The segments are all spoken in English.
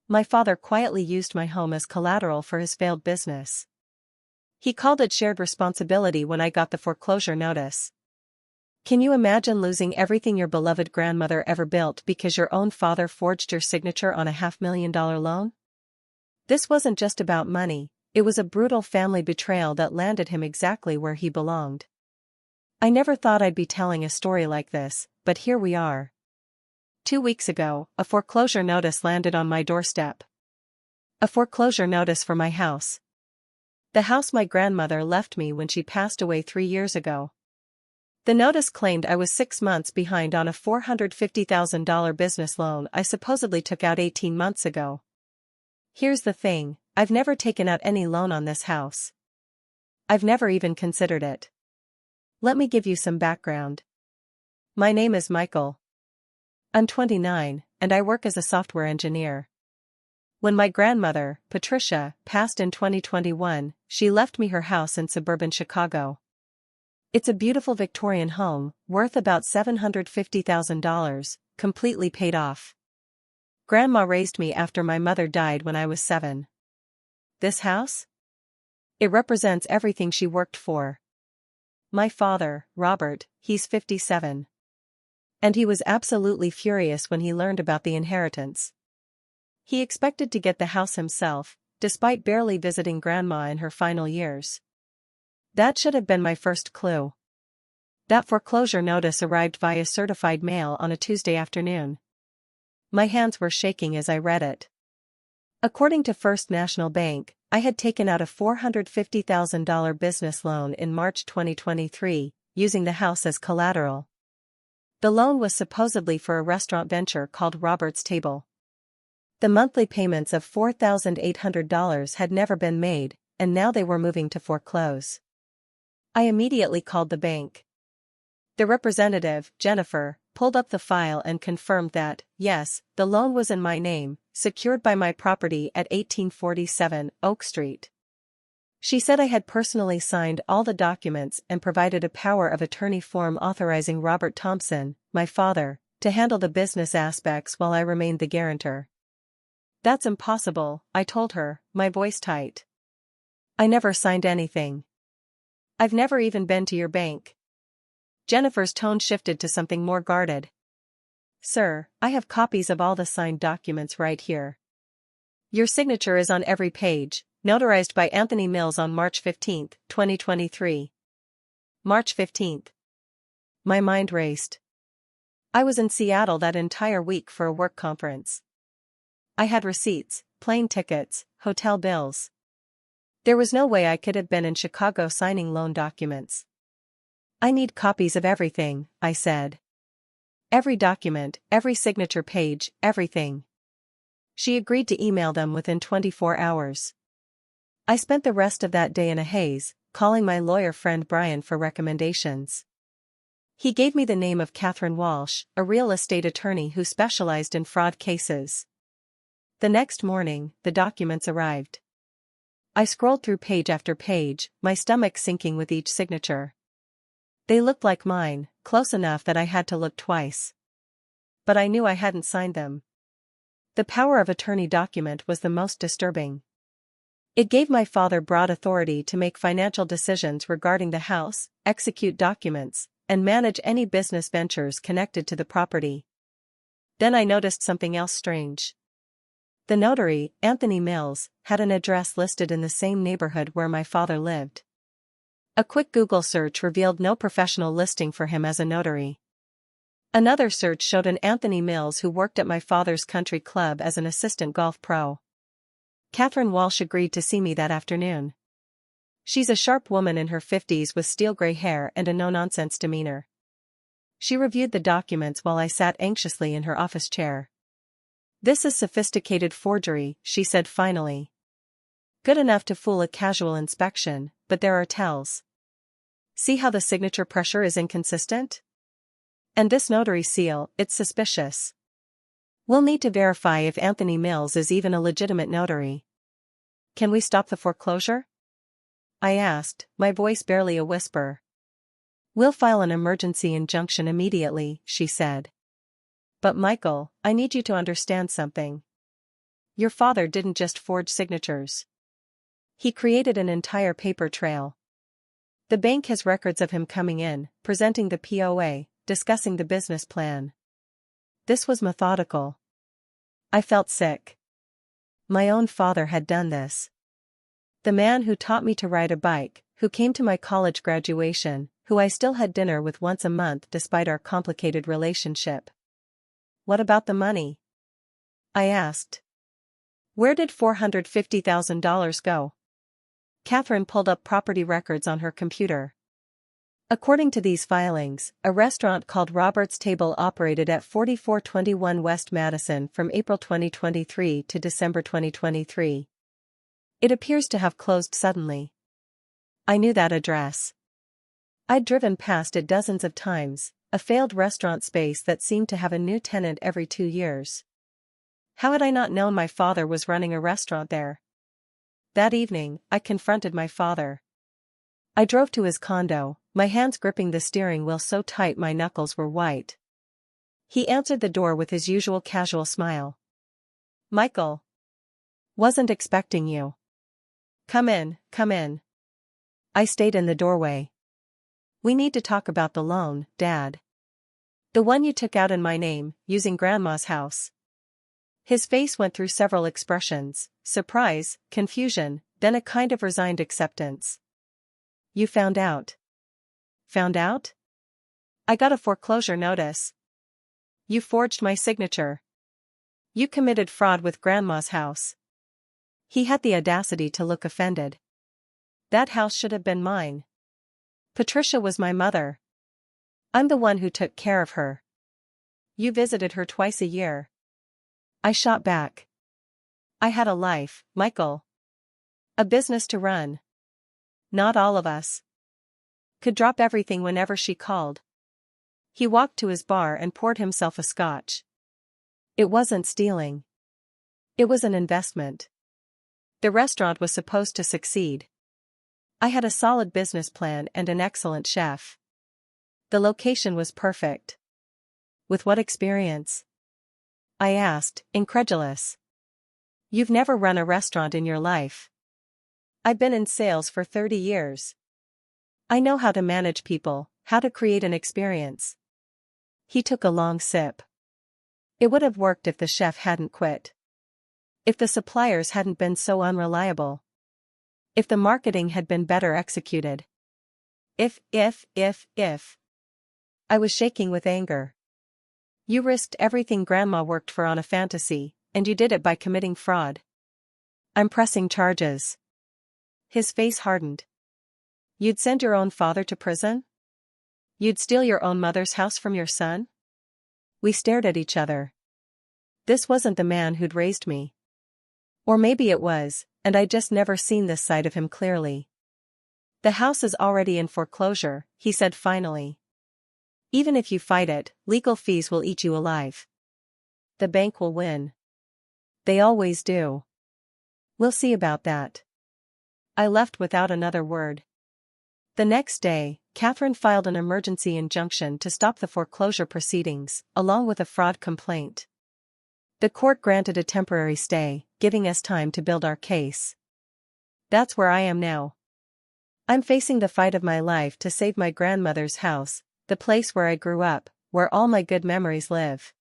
My father quietly used my home as collateral for his failed business. He called it shared responsibility when I got the foreclosure notice. Can you imagine losing everything your beloved grandmother ever built because your own father forged your signature on a $500,000 loan? This wasn't just about money, it was a brutal family betrayal that landed him exactly where he belonged. I never thought I'd be telling a story like this, but here we are. 2 weeks ago, a foreclosure notice landed on my doorstep. A foreclosure notice for my house. The house my grandmother left me when she passed away 3 years ago. The notice claimed I was 6 months behind on a $450,000 business loan I supposedly took out 18 months ago. Here's the thing, I've never taken out any loan on this house. I've never even considered it. Let me give you some background. My name is Michael. I'm 29, and I work as a software engineer. When my grandmother, Patricia, passed in 2021, she left me her house in suburban Chicago. It's a beautiful Victorian home, worth about $750,000, completely paid off. Grandma raised me after my mother died when I was 7. This house? It represents everything she worked for. My father, Robert, he's 57. And he was absolutely furious when he learned about the inheritance. He expected to get the house himself, despite barely visiting Grandma in her final years. That should have been my first clue. That foreclosure notice arrived via certified mail on a Tuesday afternoon. My hands were shaking as I read it. According to First National Bank, I had taken out a $450,000 business loan in March 2023, using the house as collateral. The loan was supposedly for a restaurant venture called Robert's Table. The monthly payments of $4,800 had never been made, and now they were moving to foreclose. I immediately called the bank. The representative, Jennifer, pulled up the file and confirmed that, yes, the loan was in my name, secured by my property at 1847 Oak Street. She said I had personally signed all the documents and provided a power of attorney form authorizing Robert Thompson, my father, to handle the business aspects while I remained the guarantor. That's impossible, I told her, my voice tight. I never signed anything. I've never even been to your bank. Jennifer's tone shifted to something more guarded. Sir, I have copies of all the signed documents right here. Your signature is on every page, notarized by Anthony Mills on March 15, 2023. March 15th. My mind raced. I was in Seattle that entire week for a work conference. I had receipts, plane tickets, hotel bills. There was no way I could have been in Chicago signing loan documents. I need copies of everything, I said. Every document, every signature page, everything. She agreed to email them within 24 hours. I spent the rest of that day in a haze, calling my lawyer friend Brian for recommendations. He gave me the name of Catherine Walsh, a real estate attorney who specialized in fraud cases. The next morning, the documents arrived. I scrolled through page after page, my stomach sinking with each signature. They looked like mine, close enough that I had to look twice. But I knew I hadn't signed them. The power of attorney document was the most disturbing. It gave my father broad authority to make financial decisions regarding the house, execute documents, and manage any business ventures connected to the property. Then I noticed something else strange. The notary, Anthony Mills, had an address listed in the same neighborhood where my father lived. A quick Google search revealed no professional listing for him as a notary. Another search showed an Anthony Mills who worked at my father's country club as an assistant golf pro. Catherine Walsh agreed to see me that afternoon. She's a sharp woman in her 50s with steel gray hair and a no-nonsense demeanor. She reviewed the documents while I sat anxiously in her office chair. This is sophisticated forgery, she said finally. Good enough to fool a casual inspection, but there are tells. See how the signature pressure is inconsistent? And this notary seal, it's suspicious. We'll need to verify if Anthony Mills is even a legitimate notary. Can we stop the foreclosure? I asked, my voice barely a whisper. We'll file an emergency injunction immediately, she said. But Michael, I need you to understand something. Your father didn't just forge signatures. He created an entire paper trail. The bank has records of him coming in, presenting the POA, discussing the business plan. This was methodical. I felt sick. My own father had done this. The man who taught me to ride a bike, who came to my college graduation, who I still had dinner with once a month despite our complicated relationship. What about the money? I asked. Where did $450,000 go? Catherine pulled up property records on her computer. According to these filings, a restaurant called Robert's Table operated at 4421 West Madison from April 2023 to December 2023. It appears to have closed suddenly. I knew that address. I'd driven past it dozens of times, a failed restaurant space that seemed to have a new tenant every 2 years. How had I not known my father was running a restaurant there? That evening, I confronted my father. I drove to his condo, my hands gripping the steering wheel so tight my knuckles were white. He answered the door with his usual casual smile. Michael. Wasn't expecting you. Come in, come in. I stayed in the doorway. We need to talk about the loan, Dad. The one you took out in my name, using Grandma's house. His face went through several expressions, surprise, confusion, then a kind of resigned acceptance. You found out. Found out? I got a foreclosure notice. You forged my signature. You committed fraud with Grandma's house. He had the audacity to look offended. That house should have been mine. Patricia was my mother. I'm the one who took care of her. You visited her twice a year. I shot back. I had a life, Michael. A business to run. Not all of us could drop everything whenever she called. He walked to his bar and poured himself a scotch. It wasn't stealing. It was an investment. The restaurant was supposed to succeed. I had a solid business plan and an excellent chef. The location was perfect. With what experience? I asked, incredulous. You've never run a restaurant in your life. I've been in sales for 30 years. I know how to manage people, how to create an experience. He took a long sip. It would have worked if the chef hadn't quit. If the suppliers hadn't been so unreliable. If the marketing had been better executed. If. I was shaking with anger. You risked everything Grandma worked for on a fantasy, and you did it by committing fraud. I'm pressing charges. His face hardened. You'd send your own father to prison? You'd steal your own mother's house from your son? We stared at each other. This wasn't the man who'd raised me. Or maybe it was, and I'd just never seen this side of him clearly. The house is already in foreclosure, he said finally. Even if you fight it, legal fees will eat you alive. The bank will win. They always do. We'll see about that. I left without another word. The next day, Catherine filed an emergency injunction to stop the foreclosure proceedings, along with a fraud complaint. The court granted a temporary stay, giving us time to build our case. That's where I am now. I'm facing the fight of my life to save my grandmother's house, the place where I grew up, where all my good memories live.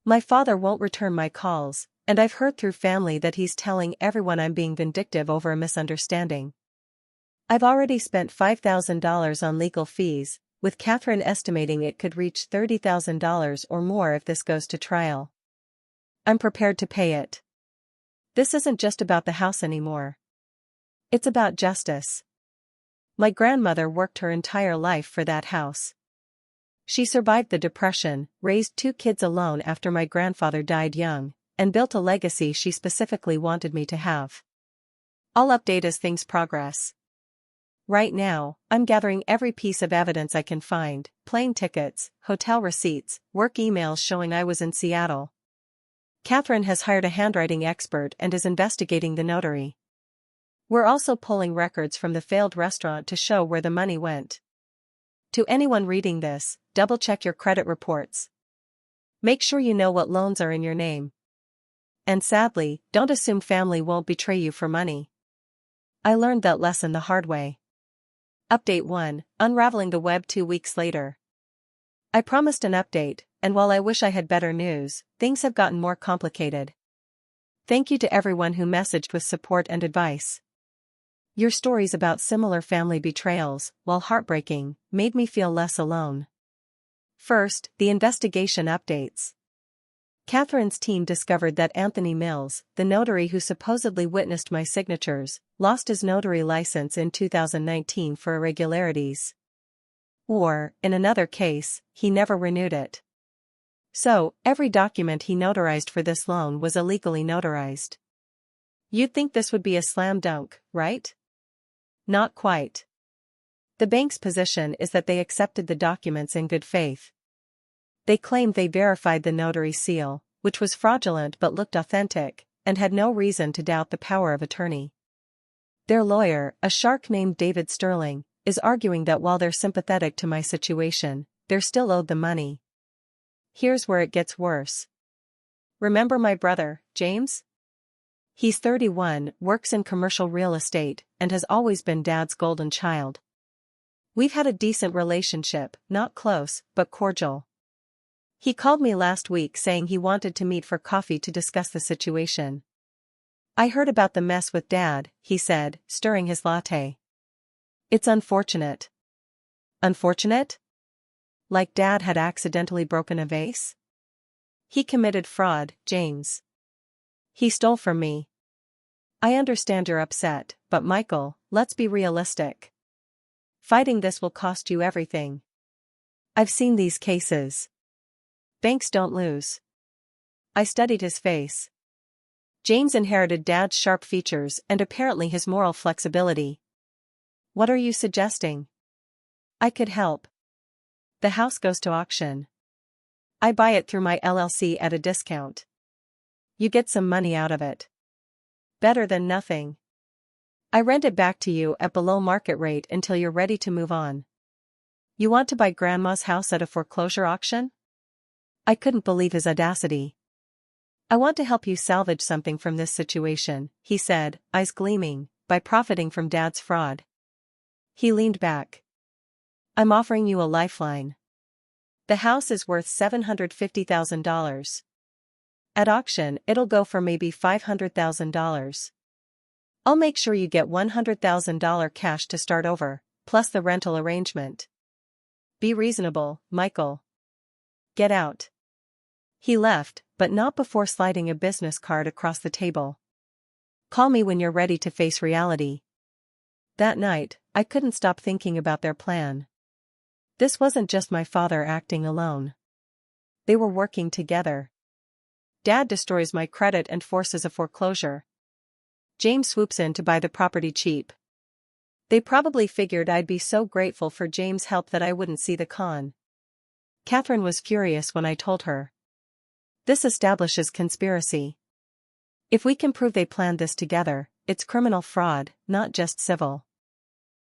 My father won't return my calls, and I've heard through family that he's telling everyone I'm being vindictive over a misunderstanding. I've already spent $5,000 on legal fees, with Catherine estimating it could reach $30,000 or more if this goes to trial. I'm prepared to pay it. This isn't just about the house anymore. It's about justice. My grandmother worked her entire life for that house. She survived the Depression, raised 2 kids alone after my grandfather died young, and built a legacy she specifically wanted me to have. I'll update as things progress. Right now, I'm gathering every piece of evidence I can find: plane tickets, hotel receipts, work emails showing I was in Seattle. Catherine has hired a handwriting expert and is investigating the notary. We're also pulling records from the failed restaurant to show where the money went. To anyone reading this, double-check your credit reports. Make sure you know what loans are in your name. And sadly, don't assume family won't betray you for money. I learned that lesson the hard way. Update 1, Unraveling the Web 2 weeks later. I promised an update, and while I wish I had better news, things have gotten more complicated. Thank you to everyone who messaged with support and advice. Your stories about similar family betrayals, while heartbreaking, made me feel less alone. First, the investigation updates. Catherine's team discovered that Anthony Mills, the notary who supposedly witnessed my signatures, lost his notary license in 2019 for irregularities. Or, in another case, he never renewed it. So, every document he notarized for this loan was illegally notarized. You'd think this would be a slam dunk, right? Not quite. The bank's position is that they accepted the documents in good faith. They claimed they verified the notary seal, which was fraudulent but looked authentic, and had no reason to doubt the power of attorney. Their lawyer, a shark named David Sterling, is arguing that while they're sympathetic to my situation, they're still owed the money. Here's where it gets worse. Remember my brother, James? He's 31, works in commercial real estate, and has always been Dad's golden child. We've had a decent relationship, not close, but cordial. He called me last week saying he wanted to meet for coffee to discuss the situation. I heard about the mess with Dad, he said, stirring his latte. It's unfortunate. Unfortunate? Like Dad had accidentally broken a vase? He committed fraud, James. He stole from me. I understand you're upset, but Michael, let's be realistic. Fighting this will cost you everything. I've seen these cases. Banks don't lose. I studied his face. James inherited Dad's sharp features and apparently his moral flexibility. What are you suggesting? I could help. The house goes to auction. I buy it through my LLC at a discount. You get some money out of it. Better than nothing. I rent it back to you at below market rate until you're ready to move on. You want to buy Grandma's house at a foreclosure auction? I couldn't believe his audacity. I want to help you salvage something from this situation, he said, eyes gleaming, by profiting from Dad's fraud. He leaned back. I'm offering you a lifeline. The house is worth $750,000. At auction, it'll go for maybe $500,000. I'll make sure you get $100,000 cash to start over, plus the rental arrangement. Be reasonable, Michael. Get out. He left, but not before sliding a business card across the table. Call me when you're ready to face reality. That night, I couldn't stop thinking about their plan. This wasn't just my father acting alone. They were working together. Dad destroys my credit and forces a foreclosure. James swoops in to buy the property cheap. They probably figured I'd be so grateful for James' help that I wouldn't see the con. Catherine was furious when I told her. This establishes conspiracy. If we can prove they planned this together, it's criminal fraud, not just civil.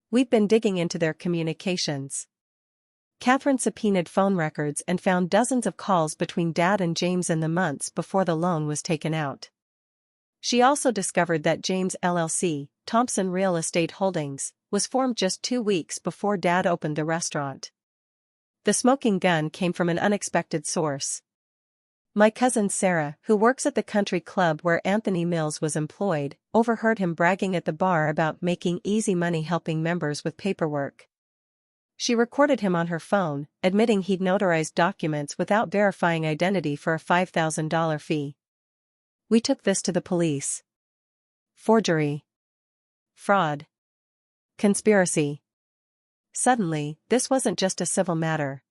We've been digging into their communications. Catherine subpoenaed phone records and found dozens of calls between Dad and James in the months before the loan was taken out. She also discovered that James' LLC, Thompson Real Estate Holdings, was formed just 2 weeks before Dad opened the restaurant. The smoking gun came from an unexpected source. My cousin Sarah, who works at the country club where Anthony Mills was employed, overheard him bragging at the bar about making easy money helping members with paperwork. She recorded him on her phone, admitting he'd notarized documents without verifying identity for a $5,000 fee. We took this to the police. Forgery. Fraud. Conspiracy. Suddenly, this wasn't just a civil matter.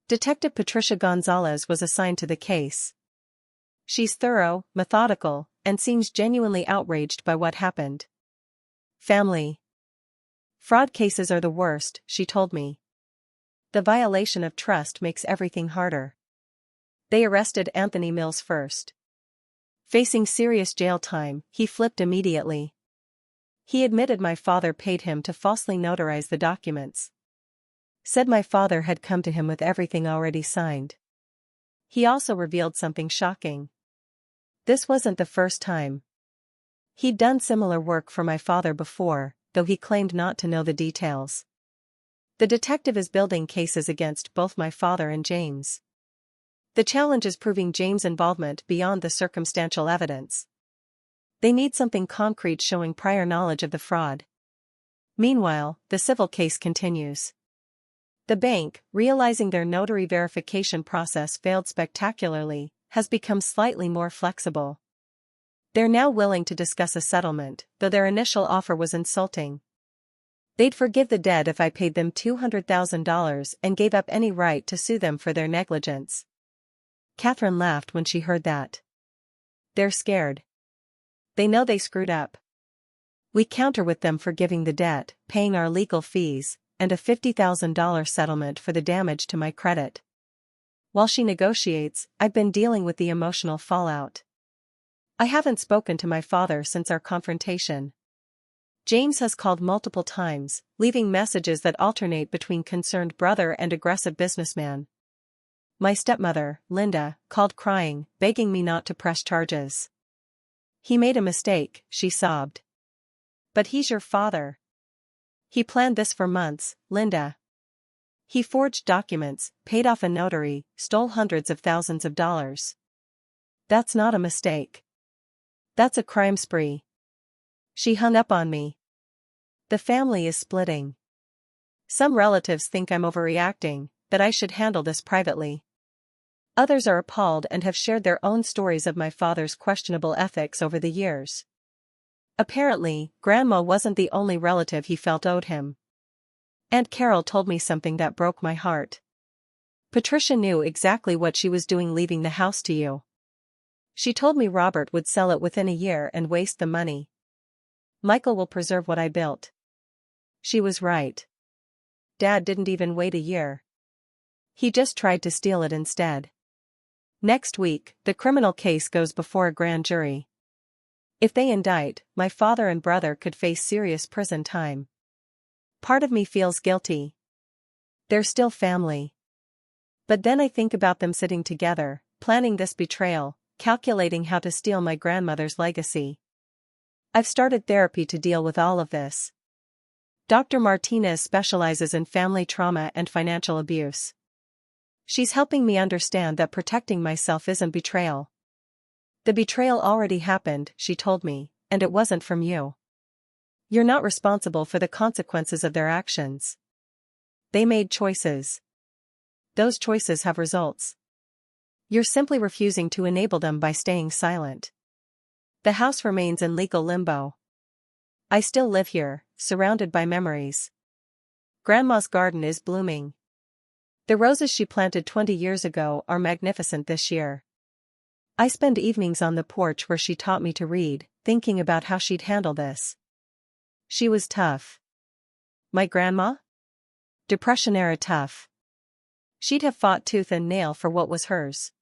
Detective Patricia Gonzalez was assigned to the case. She's thorough, methodical, and seems genuinely outraged by what happened. Family. Fraud cases are the worst, she told me. The violation of trust makes everything harder. They arrested Anthony Mills first. Facing serious jail time, he flipped immediately. He admitted my father paid him to falsely notarize the documents. Said my father had come to him with everything already signed. He also revealed something shocking. This wasn't the first time. He'd done similar work for my father before, though he claimed not to know the details. The detective is building cases against both my father and James. The challenge is proving James' involvement beyond the circumstantial evidence. They need something concrete showing prior knowledge of the fraud. Meanwhile, the civil case continues. The bank, realizing their notary verification process failed spectacularly, has become slightly more flexible. They're now willing to discuss a settlement, though their initial offer was insulting. They'd forgive the debt if I paid them $200,000 and gave up any right to sue them for their negligence. Catherine laughed when she heard that. They're scared. They know they screwed up. We counter with them forgiving the debt, paying our legal fees, and a $50,000 settlement for the damage to my credit. While she negotiates, I've been dealing with the emotional fallout. I haven't spoken to my father since our confrontation. James has called multiple times, leaving messages that alternate between concerned brother and aggressive businessman. My stepmother, Linda, called crying, begging me not to press charges. He made a mistake, she sobbed. But he's your father. He planned this for months, Linda. He forged documents, paid off a notary, stole hundreds of thousands of dollars. That's not a mistake. That's a crime spree. She hung up on me. The family is splitting. Some relatives think I'm overreacting, that I should handle this privately. Others are appalled and have shared their own stories of my father's questionable ethics over the years. Apparently, Grandma wasn't the only relative he felt owed him. Aunt Carol told me something that broke my heart. Patricia knew exactly what she was doing leaving the house to you. She told me Robert would sell it within a year and waste the money. Michael will preserve what I built. She was right. Dad didn't even wait a year. He just tried to steal it instead. Next week, the criminal case goes before a grand jury. If they indict, my father and brother could face serious prison time. Part of me feels guilty. They're still family. But then I think about them sitting together, planning this betrayal, calculating how to steal my grandmother's legacy. I've started therapy to deal with all of this. Dr. Martinez specializes in family trauma and financial abuse. She's helping me understand that protecting myself isn't betrayal. The betrayal already happened, she told me, and it wasn't from you. You're not responsible for the consequences of their actions. They made choices. Those choices have results. You're simply refusing to enable them by staying silent. The house remains in legal limbo. I still live here, surrounded by memories. Grandma's garden is blooming. The roses she planted 20 years ago are magnificent this year. I spend evenings on the porch where she taught me to read, thinking about how she'd handle this. She was tough. My grandma? Depression-era tough. She'd have fought tooth and nail for what was hers.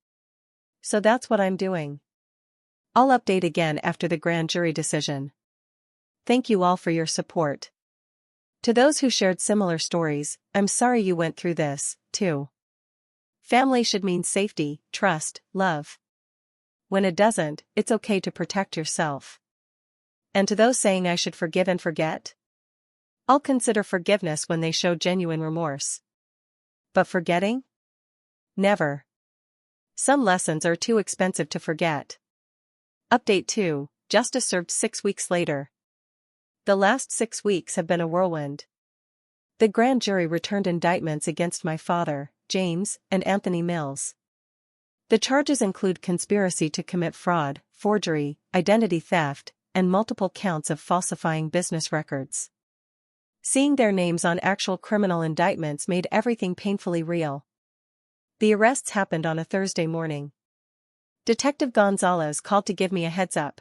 So that's what I'm doing. I'll update again after the grand jury decision. Thank you all for your support. To those who shared similar stories, I'm sorry you went through this, too. Family should mean safety, trust, love. When it doesn't, it's okay to protect yourself. And to those saying I should forgive and forget? I'll consider forgiveness when they show genuine remorse. But forgetting? Never. Some lessons are too expensive to forget. Update 2, justice served 6 weeks later. The last 6 weeks have been a whirlwind. The grand jury returned indictments against my father, James, and Anthony Mills. The charges include conspiracy to commit fraud, forgery, identity theft, and multiple counts of falsifying business records. Seeing their names on actual criminal indictments made everything painfully real. The arrests happened on a Thursday morning. Detective Gonzalez called to give me a heads up.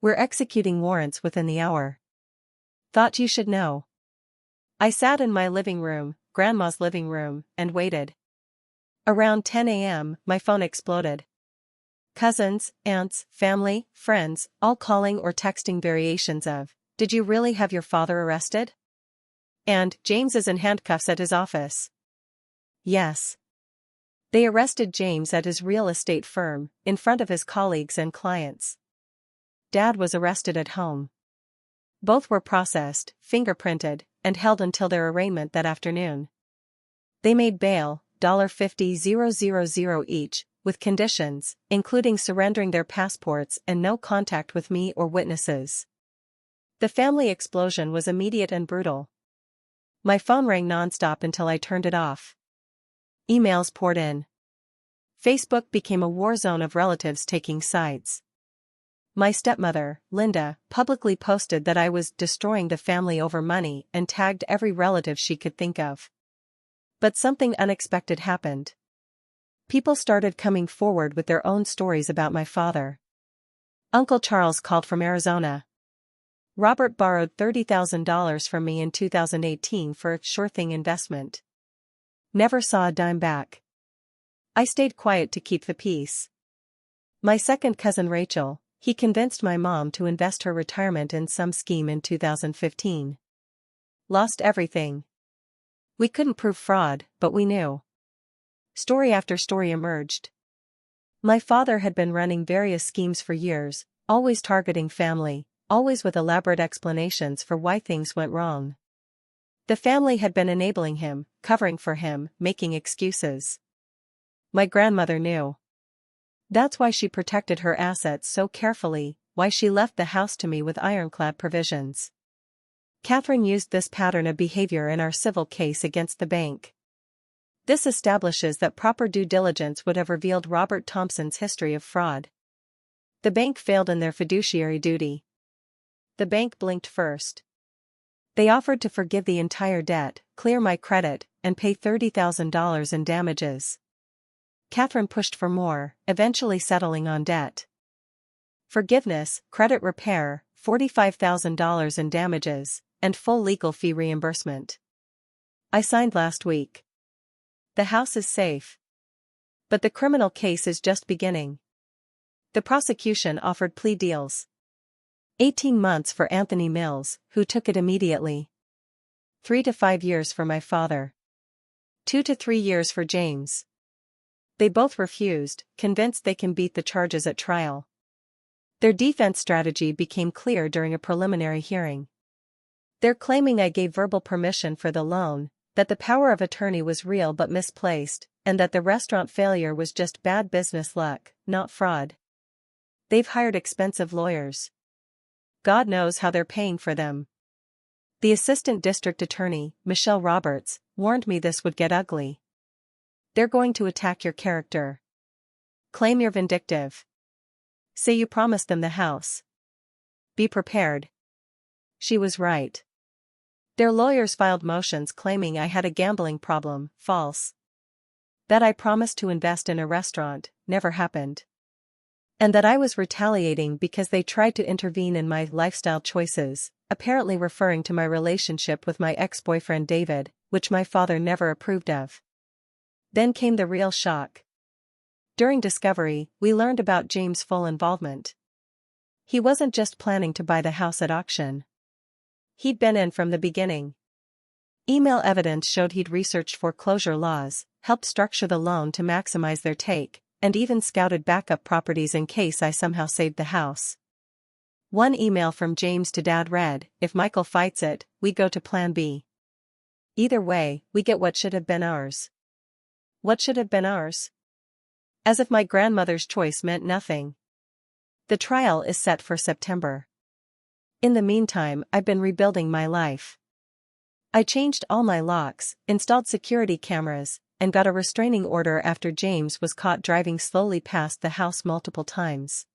We're executing warrants within the hour. Thought you should know. I sat in my living room, Grandma's living room, and waited. Around 10 a.m., my phone exploded. Cousins, aunts, family, friends, all calling or texting variations of, "Did you really have your father arrested?" And, "James is in handcuffs at his office." Yes. They arrested James at his real estate firm, in front of his colleagues and clients. Dad was arrested at home. Both were processed, fingerprinted, and held until their arraignment that afternoon. They made bail, $50,000 each, with conditions, including surrendering their passports and no contact with me or witnesses. The family explosion was immediate and brutal. My phone rang nonstop until I turned it off. Emails poured in. Facebook became a war zone of relatives taking sides. My stepmother, Linda, publicly posted that I was destroying the family over money and tagged every relative she could think of. But something unexpected happened. People started coming forward with their own stories about my father. Uncle Charles called from Arizona. Robert borrowed $30,000 from me in 2018 for a sure-thing investment. Never saw a dime back. I stayed quiet to keep the peace. My second cousin Rachel, he convinced my mom to invest her retirement in some scheme in 2015. Lost everything. We couldn't prove fraud, but we knew. Story after story emerged. My father had been running various schemes for years, always targeting family, always with elaborate explanations for why things went wrong. The family had been enabling him, covering for him, making excuses. My grandmother knew. That's why she protected her assets so carefully, why she left the house to me with ironclad provisions. Catherine used this pattern of behavior in our civil case against the bank. This establishes that proper due diligence would have revealed Robert Thompson's history of fraud. The bank failed in their fiduciary duty. The bank blinked first. They offered to forgive the entire debt, clear my credit, and pay $30,000 in damages. Catherine pushed for more, eventually settling on debt. Forgiveness, credit repair, $45,000 in damages, and full legal fee reimbursement. I signed last week. The house is safe. But the criminal case is just beginning. The prosecution offered plea deals. 18 months for Anthony Mills, who took it immediately. 3 to 5 years for my father. 2 to 3 years for James. They both refused, convinced they can beat the charges at trial. Their defense strategy became clear during a preliminary hearing. They're claiming I gave verbal permission for the loan, that the power of attorney was real but misplaced, and that the restaurant failure was just bad business luck, not fraud. They've hired expensive lawyers. God knows how they're paying for them. The assistant district attorney, Michelle Roberts, warned me this would get ugly. They're going to attack your character. Claim you're vindictive. Say you promised them the house. Be prepared. She was right. Their lawyers filed motions claiming I had a gambling problem, false. That I promised to invest in a restaurant, never happened. And that I was retaliating because they tried to intervene in my lifestyle choices, apparently referring to my relationship with my ex-boyfriend David, which my father never approved of. Then came the real shock. During discovery, we learned about James' full involvement. He wasn't just planning to buy the house at auction. He'd been in from the beginning. Email evidence showed he'd researched foreclosure laws, helped structure the loan to maximize their take, and even scouted backup properties in case I somehow saved the house. One email from James to Dad read, "If Michael fights it, we go to Plan B. Either way, we get what should have been ours." What should have been ours? As if my grandmother's choice meant nothing. The trial is set for September. In the meantime, I've been rebuilding my life. I changed all my locks, installed security cameras, and got a restraining order after James was caught driving slowly past the house multiple times.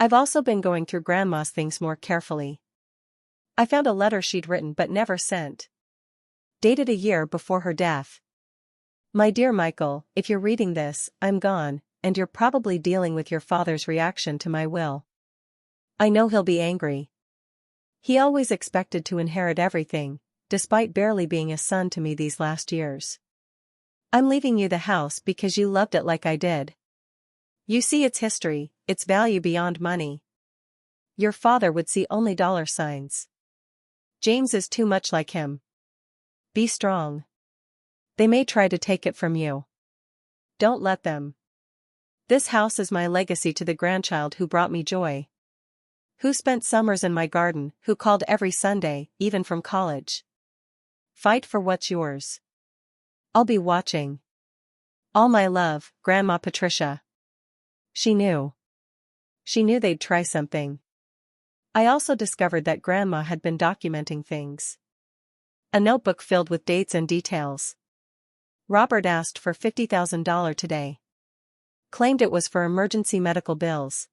I've also been going through Grandma's things more carefully. I found a letter she'd written but never sent. Dated a year before her death. "My dear Michael, if you're reading this, I'm gone, and you're probably dealing with your father's reaction to my will. I know he'll be angry. He always expected to inherit everything, despite barely being a son to me these last years. I'm leaving you the house because you loved it like I did. You see its history, its value beyond money. Your father would see only dollar signs. James is too much like him. Be strong. They may try to take it from you. Don't let them. This house is my legacy to the grandchild who brought me joy. Who spent summers in my garden, who called every Sunday, even from college. Fight for what's yours. I'll be watching. All my love, Grandma Patricia. She knew. She knew they'd try something. I also discovered that Grandma had been documenting things. A notebook filled with dates and details. Robert asked for $50,000 today. Claimed it was for emergency medical bills.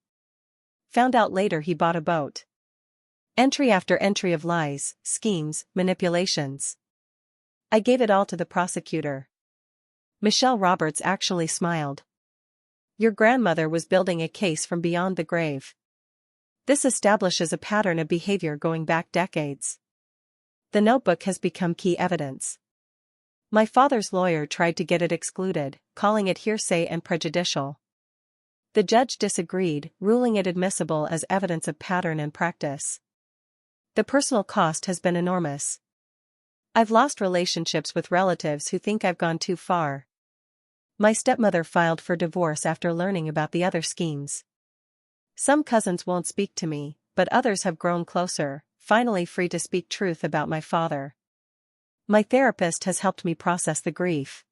Found out later he bought a boat. Entry after entry of lies, schemes, manipulations. I gave it all to the prosecutor. Michelle Roberts actually smiled. Your grandmother was building a case from beyond the grave. This establishes a pattern of behavior going back decades. The notebook has become key evidence. My father's lawyer tried to get it excluded, calling it hearsay and prejudicial. The judge disagreed, ruling it admissible as evidence of pattern and practice. The personal cost has been enormous. I've lost relationships with relatives who think I've gone too far. My stepmother filed for divorce after learning about the other schemes. Some cousins won't speak to me, but others have grown closer, finally free to speak truth about my father. My therapist has helped me process the grief.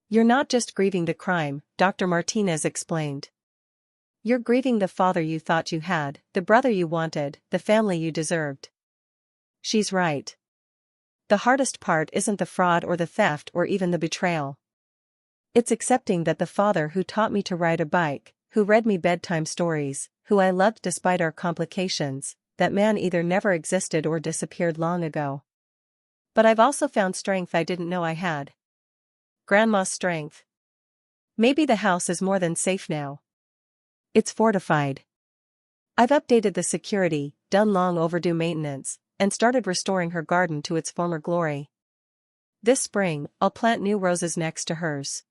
You're not just grieving the crime, Dr. Martinez explained. You're grieving the father you thought you had, the brother you wanted, the family you deserved. She's right. The hardest part isn't the fraud or the theft or even the betrayal. It's accepting that the father who taught me to ride a bike, who read me bedtime stories, who I loved despite our complications, that man either never existed or disappeared long ago. But I've also found strength I didn't know I had. Grandma's strength. Maybe the house is more than safe now. It's fortified. I've updated the security, done long overdue maintenance, and started restoring her garden to its former glory. This spring, I'll plant new roses next to hers.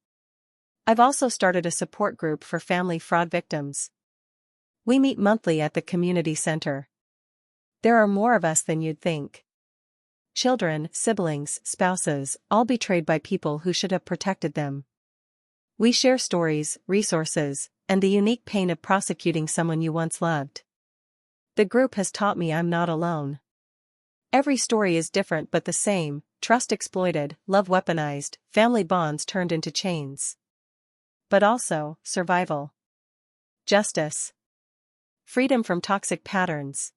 I've also started a support group for family fraud victims. We meet monthly at the community center. There are more of us than you'd think. Children, siblings, spouses, all betrayed by people who should have protected them. We share stories, resources, and the unique pain of prosecuting someone you once loved. The group has taught me I'm not alone. Every story is different but the same: trust exploited, love weaponized, family bonds turned into chains. But also, survival. Justice. Freedom from toxic patterns.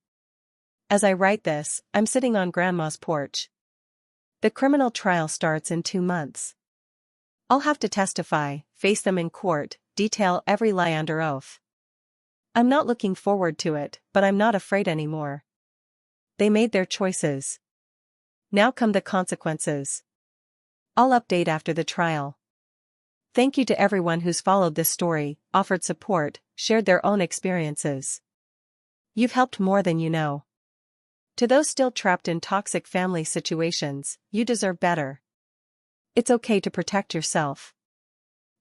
As I write this, I'm sitting on Grandma's porch. The criminal trial starts in 2 months. I'll have to testify, face them in court, detail every lie under oath. I'm not looking forward to it, but I'm not afraid anymore. They made their choices. Now come the consequences. I'll update after the trial. Thank you to everyone who's followed this story, offered support, shared their own experiences. You've helped more than you know. To those still trapped in toxic family situations, you deserve better. It's okay to protect yourself.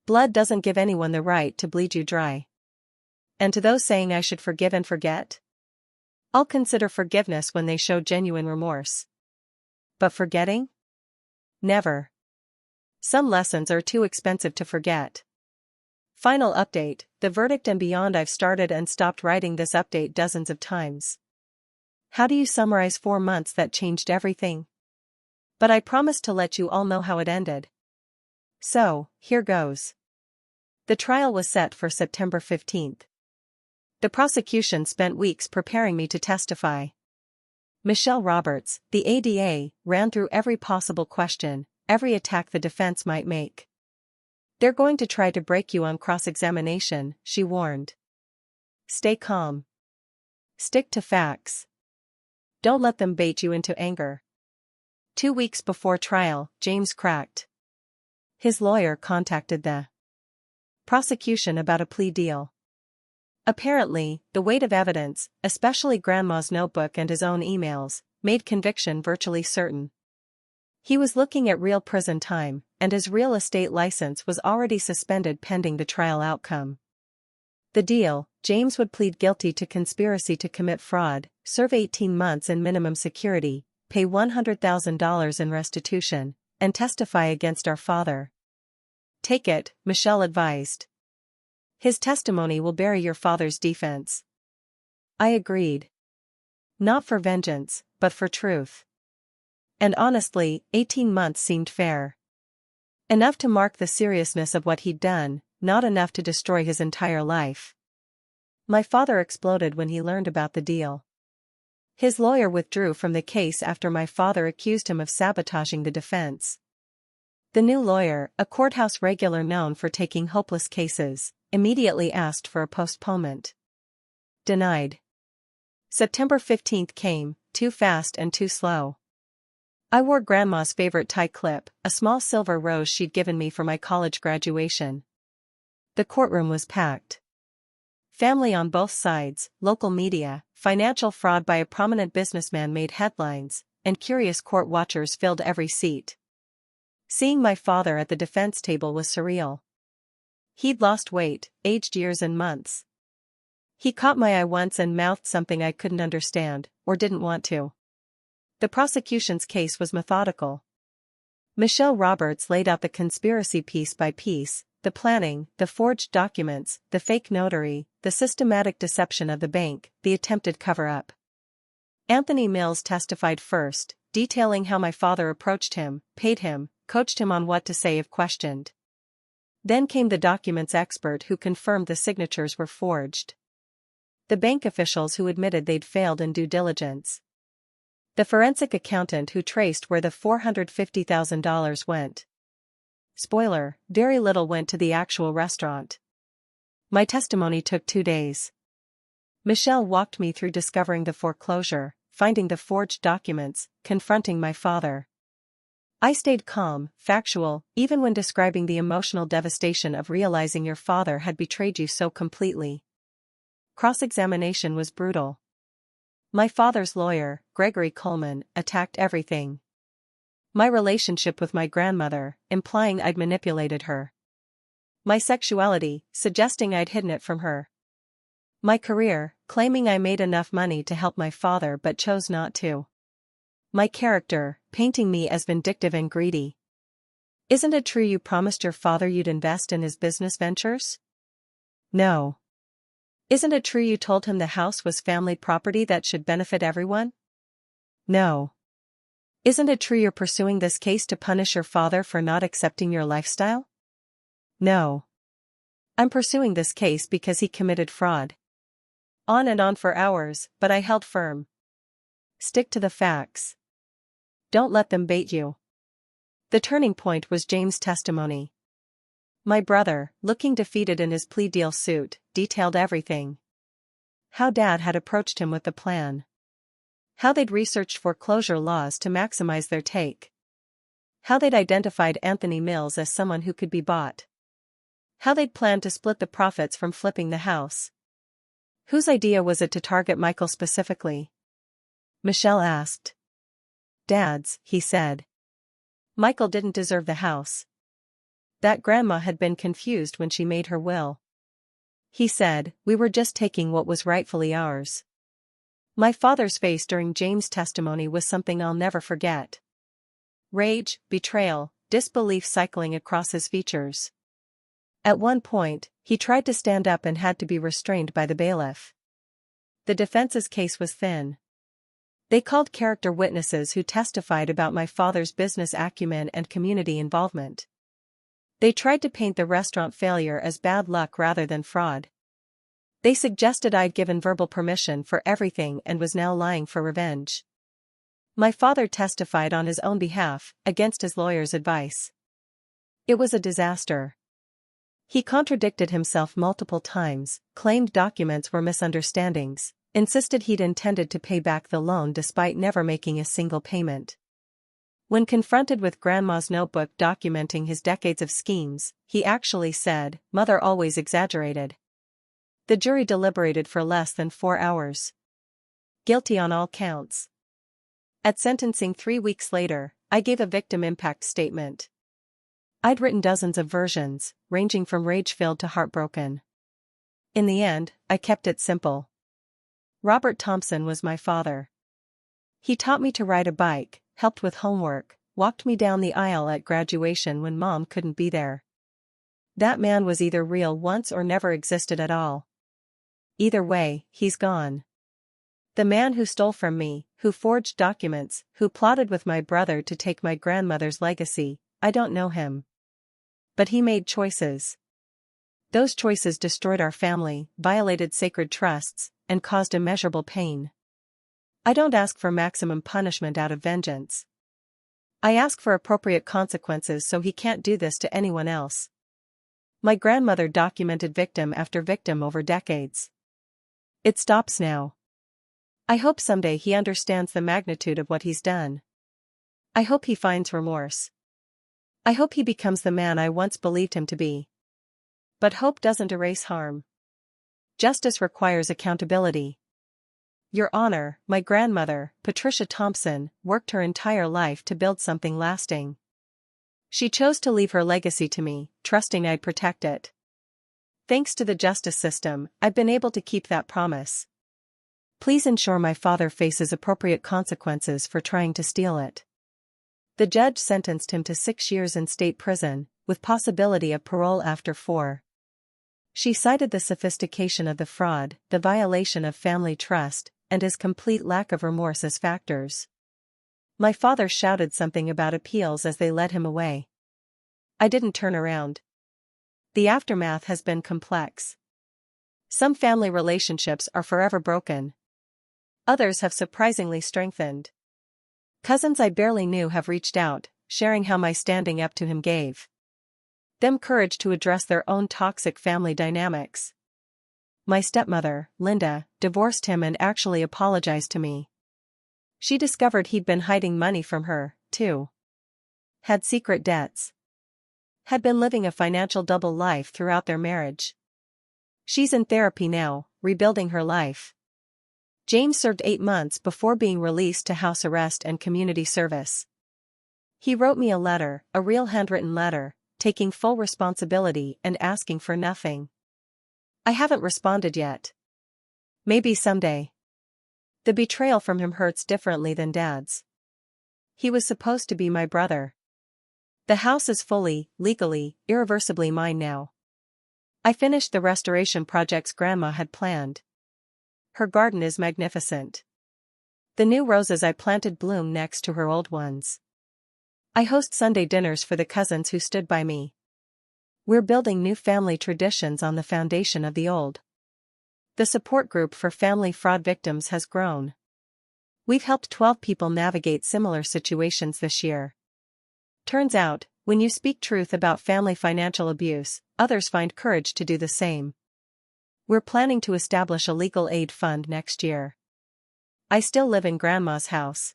Blood doesn't give anyone the right to bleed you dry. And to those saying I should forgive and forget, I'll consider forgiveness when they show genuine remorse. But forgetting? Never. Some lessons are too expensive to forget. Final update: the verdict and beyond. I've started and stopped writing this update dozens of times. How do you summarize 4 months that changed everything? But I promised to let you all know how it ended. So, here goes. The trial was set for September 15th. The prosecution spent weeks preparing me to testify. Michelle Roberts, the ADA, ran through every possible question, every attack the defense might make. They're going to try to break you on cross-examination, she warned. Stay calm. Stick to facts. Don't let them bait you into anger. 2 weeks before trial, James cracked. His lawyer contacted the prosecution about a plea deal. Apparently, the weight of evidence, especially Grandma's notebook and his own emails, made conviction virtually certain. He was looking at real prison time, and his real estate license was already suspended pending the trial outcome. The deal: James would plead guilty to conspiracy to commit fraud, serve 18 months in minimum security, pay $100,000 in restitution, and testify against our father. Take it, Michelle advised. His testimony will bury your father's defense. I agreed. Not for vengeance, but for truth. And honestly, 18 months seemed fair. Enough to mark the seriousness of what he'd done, not enough to destroy his entire life. My father exploded when he learned about the deal. His lawyer withdrew from the case after my father accused him of sabotaging the defense. The new lawyer, a courthouse regular known for taking hopeless cases, immediately asked for a postponement. Denied. September 15th came, too fast and too slow. I wore Grandma's favorite tie clip, a small silver rose she'd given me for my college graduation. The courtroom was packed. Family on both sides, local media, financial fraud by a prominent businessman made headlines, and curious court watchers filled every seat. Seeing my father at the defense table was surreal. He'd lost weight, aged years and months. He caught my eye once and mouthed something I couldn't understand, or didn't want to. The prosecution's case was methodical. Michelle Roberts laid out the conspiracy piece by piece, the planning, the forged documents, the fake notary, the systematic deception of the bank, the attempted cover-up. Anthony Mills testified first, detailing how my father approached him, paid him, coached him on what to say if questioned. Then came the documents expert who confirmed the signatures were forged. The bank officials who admitted they'd failed in due diligence. The forensic accountant who traced where the $450,000 went. Spoiler, very little went to the actual restaurant. My testimony took 2 days. Michelle walked me through discovering the foreclosure, finding the forged documents, confronting my father. I stayed calm, factual, even when describing the emotional devastation of realizing your father had betrayed you so completely. Cross-examination was brutal. My father's lawyer, Gregory Coleman, attacked everything. My relationship with my grandmother, implying I'd manipulated her. My sexuality, suggesting I'd hidden it from her. My career, claiming I made enough money to help my father but chose not to. My character, painting me as vindictive and greedy. Isn't it true you promised your father you'd invest in his business ventures? No. Isn't it true you told him the house was family property that should benefit everyone? No. Isn't it true you're pursuing this case to punish your father for not accepting your lifestyle? No. I'm pursuing this case because he committed fraud. On and on for hours, but I held firm. Stick to the facts. Don't let them bait you. The turning point was James' testimony. My brother, looking defeated in his plea deal suit, detailed everything. How Dad had approached him with the plan. How they'd researched foreclosure laws to maximize their take. How they'd identified Anthony Mills as someone who could be bought. How they'd planned to split the profits from flipping the house. Whose idea was it to target Michael specifically? Michelle asked. Dad's, he said. Michael didn't deserve the house. That grandma had been confused when she made her will. He said, we were just taking what was rightfully ours. My father's face during James' testimony was something I'll never forget. Rage, betrayal, disbelief cycling across his features. At one point, he tried to stand up and had to be restrained by the bailiff. The defense's case was thin. They called character witnesses who testified about my father's business acumen and community involvement. They tried to paint the restaurant failure as bad luck rather than fraud. They suggested I'd given verbal permission for everything and was now lying for revenge. My father testified on his own behalf, against his lawyer's advice. It was a disaster. He contradicted himself multiple times, claimed documents were misunderstandings, insisted he'd intended to pay back the loan despite never making a single payment. When confronted with Grandma's notebook documenting his decades of schemes, he actually said, Mother always exaggerated. The jury deliberated for less than 4 hours. Guilty on all counts. At sentencing 3 weeks later, I gave a victim impact statement. I'd written dozens of versions, ranging from rage-filled to heartbroken. In the end, I kept it simple. Robert Thompson was my father. He taught me to ride a bike, helped with homework, walked me down the aisle at graduation when Mom couldn't be there. That man was either real once or never existed at all. Either way, he's gone. The man who stole from me, who forged documents, who plotted with my brother to take my grandmother's legacy, I don't know him. But he made choices. Those choices destroyed our family, violated sacred trusts, and caused immeasurable pain. I don't ask for maximum punishment out of vengeance. I ask for appropriate consequences so he can't do this to anyone else. My grandmother documented victim after victim over decades. It stops now. I hope someday he understands the magnitude of what he's done. I hope he finds remorse. I hope he becomes the man I once believed him to be. But hope doesn't erase harm. Justice requires accountability. Your Honor, my grandmother, Patricia Thompson, worked her entire life to build something lasting. She chose to leave her legacy to me, trusting I'd protect it. Thanks to the justice system, I've been able to keep that promise. Please ensure my father faces appropriate consequences for trying to steal it. The judge sentenced him to 6 years in state prison, with possibility of parole after 4. She cited the sophistication of the fraud, the violation of family trust, and his complete lack of remorse as factors. My father shouted something about appeals as they led him away. I didn't turn around. The aftermath has been complex. Some family relationships are forever broken. Others have surprisingly strengthened. Cousins I barely knew have reached out, sharing how my standing up to him gave them courage to address their own toxic family dynamics. My stepmother, Linda, divorced him and actually apologized to me. She discovered he'd been hiding money from her, too. Had secret debts. Had been living a financial double life throughout their marriage. She's in therapy now, rebuilding her life. James served 8 months before being released to house arrest and community service. He wrote me a letter, a real handwritten letter, taking full responsibility and asking for nothing. I haven't responded yet. Maybe someday. The betrayal from him hurts differently than Dad's. He was supposed to be my brother. The house is fully, legally, irreversibly mine now. I finished the restoration projects Grandma had planned. Her garden is magnificent. The new roses I planted bloom next to her old ones. I host Sunday dinners for the cousins who stood by me. We're building new family traditions on the foundation of the old. The support group for family fraud victims has grown. We've helped 12 people navigate similar situations this year. Turns out, when you speak truth about family financial abuse, others find courage to do the same. We're planning to establish a legal aid fund next year. I still live in Grandma's house.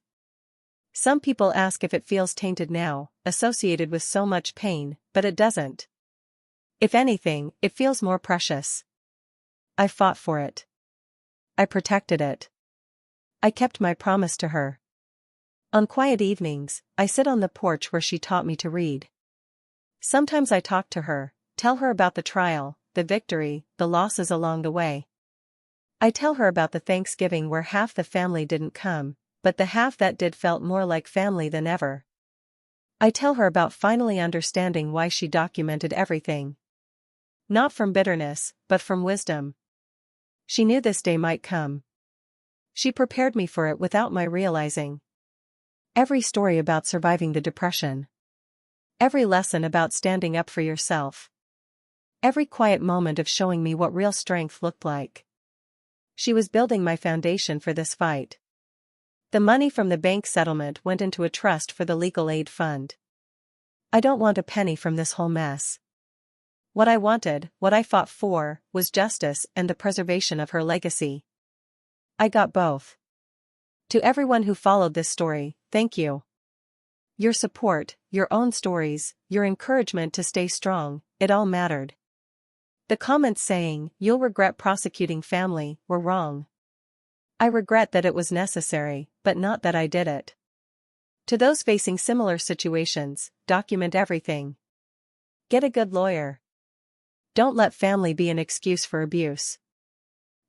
Some people ask if it feels tainted now, associated with so much pain, but it doesn't. If anything, it feels more precious. I fought for it. I protected it. I kept my promise to her. On quiet evenings, I sit on the porch where she taught me to read. Sometimes I talk to her, tell her about the trial, the victory, the losses along the way. I tell her about the Thanksgiving where half the family didn't come, but the half that did felt more like family than ever. I tell her about finally understanding why she documented everything. Not from bitterness, but from wisdom. She knew this day might come. She prepared me for it without my realizing. Every story about surviving the depression. Every lesson about standing up for yourself. Every quiet moment of showing me what real strength looked like. She was building my foundation for this fight. The money from the bank settlement went into a trust for the legal aid fund. I don't want a penny from this whole mess. What I wanted, what I fought for, was justice and the preservation of her legacy. I got both. To everyone who followed this story, thank you. Your support, your own stories, your encouragement to stay strong, it all mattered. The comments saying, "You'll regret prosecuting family," were wrong. I regret that it was necessary, but not that I did it. To those facing similar situations, document everything. Get a good lawyer. Don't let family be an excuse for abuse.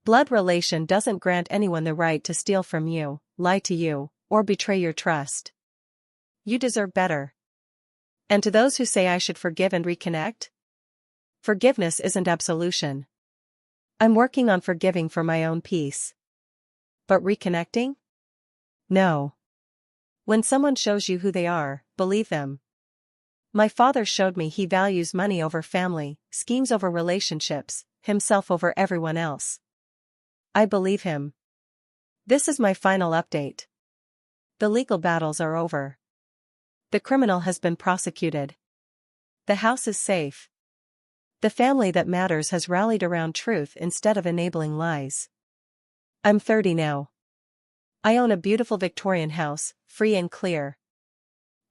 Blood relation doesn't grant anyone the right to steal from you, lie to you, or betray your trust. You deserve better. And to those who say I should forgive and reconnect? Forgiveness isn't absolution. I'm working on forgiving for my own peace. But reconnecting? No. When someone shows you who they are, believe them. My father showed me he values money over family, schemes over relationships, himself over everyone else. I believe him. This is my final update. The legal battles are over. The criminal has been prosecuted. The house is safe. The family that matters has rallied around truth instead of enabling lies. I'm 30 now. I own a beautiful Victorian house, free and clear.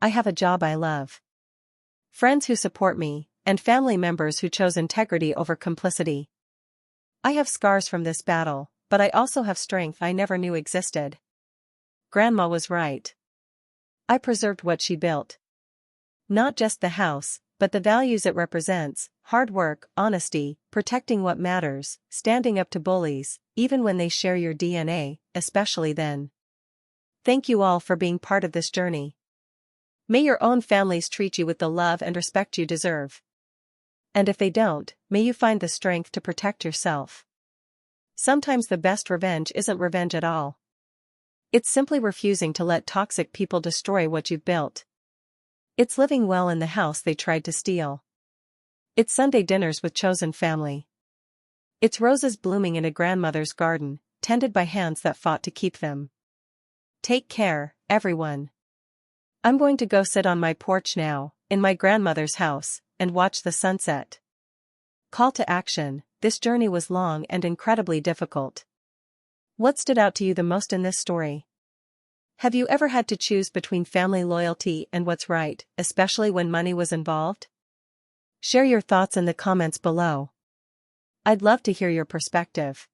I have a job I love. Friends who support me, and family members who chose integrity over complicity. I have scars from this battle, but I also have strength I never knew existed. Grandma was right. I preserved what she built. Not just the house, but the values it represents: hard work, honesty, protecting what matters, standing up to bullies, even when they share your DNA, especially then. Thank you all for being part of this journey. May your own families treat you with the love and respect you deserve. And if they don't, may you find the strength to protect yourself. Sometimes the best revenge isn't revenge at all. It's simply refusing to let toxic people destroy what you've built. It's living well in the house they tried to steal. It's Sunday dinners with chosen family. It's roses blooming in a grandmother's garden, tended by hands that fought to keep them. Take care, everyone. I'm going to go sit on my porch now, in my grandmother's house, and watch the sunset. Call to action: this journey was long and incredibly difficult. What stood out to you the most in this story? Have you ever had to choose between family loyalty and what's right, especially when money was involved? Share your thoughts in the comments below. I'd love to hear your perspective.